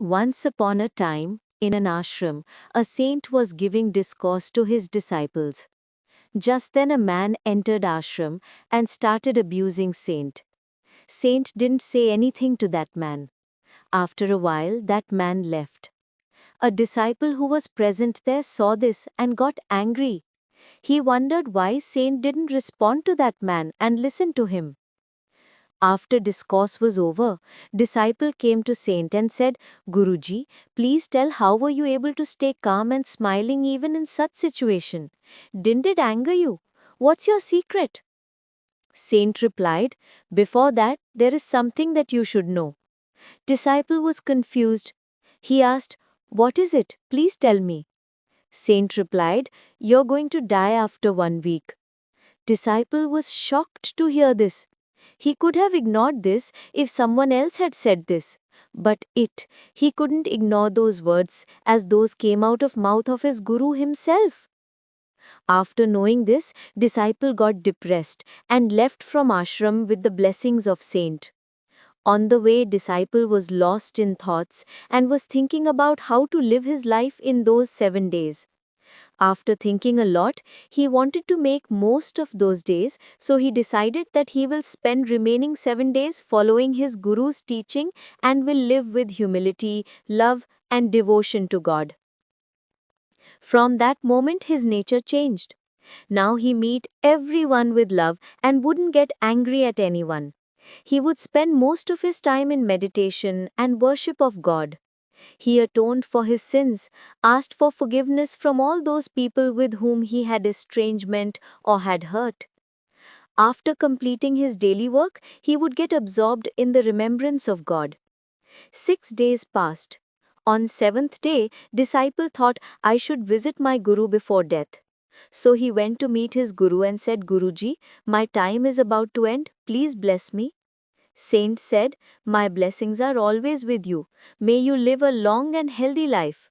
Once upon a time, in an ashram, a saint was giving discourse to his disciples. Just then a man entered ashram and started abusing saint. Saint didn't say anything to that man. After a while, that man left. A disciple who was present there saw this and got angry. He wondered why saint didn't respond to that man and listen to him. After discourse was over, disciple came to saint and said, Guruji, please tell how were you able to stay calm and smiling even in such situation? Didn't it anger you? What's your secret? Saint replied, before that, there is something that you should know. Disciple was confused. He asked, what is it? Please tell me. Saint replied, you're going to die after 1 week. Disciple was shocked to hear this. He could have ignored this if someone else had said this. But he couldn't ignore those words as those came out of mouth of his guru himself. After knowing this, disciple got depressed and left from ashram with the blessings of saint. On the way, disciple was lost in thoughts and was thinking about how to live his life in those 7 days. After thinking a lot, he wanted to make most of those days, so he decided that he will spend remaining 7 days following his guru's teaching and will live with humility, love, and devotion to God. From that moment, his nature changed. Now he met everyone with love and wouldn't get angry at anyone. He would spend most of his time in meditation and worship of God. He atoned for his sins, asked for forgiveness from all those people with whom he had estrangement or had hurt. After completing his daily work, he would get absorbed in the remembrance of God. 6 days passed. On 7th day, disciple thought, I should visit my guru before death. So he went to meet his guru and said, Guruji, my time is about to end. Please bless me. Saint said, my blessings are always with you. May you live a long and healthy life.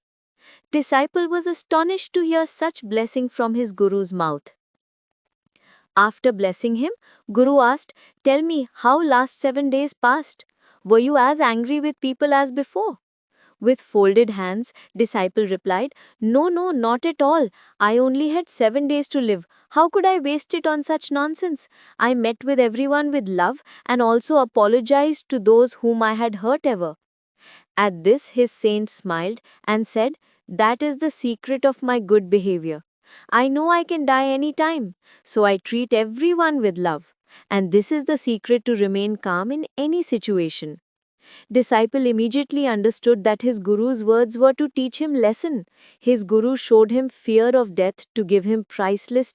Disciple was astonished to hear such blessing from his guru's mouth. After blessing him, Guru asked, tell me how last 7 days passed. Were you as angry with people as before? With folded hands, disciple replied, no, not at all. I only had 7 days to live. How could I waste it on such nonsense? I met with everyone with love and also apologized to those whom I had hurt ever. At this, his saint smiled and said, that is the secret of my good behavior. I know I can die any time, so I treat everyone with love. And this is the secret to remain calm in any situation. Disciple immediately understood that his guru's words were to teach him lesson. His guru showed him fear of death to give him priceless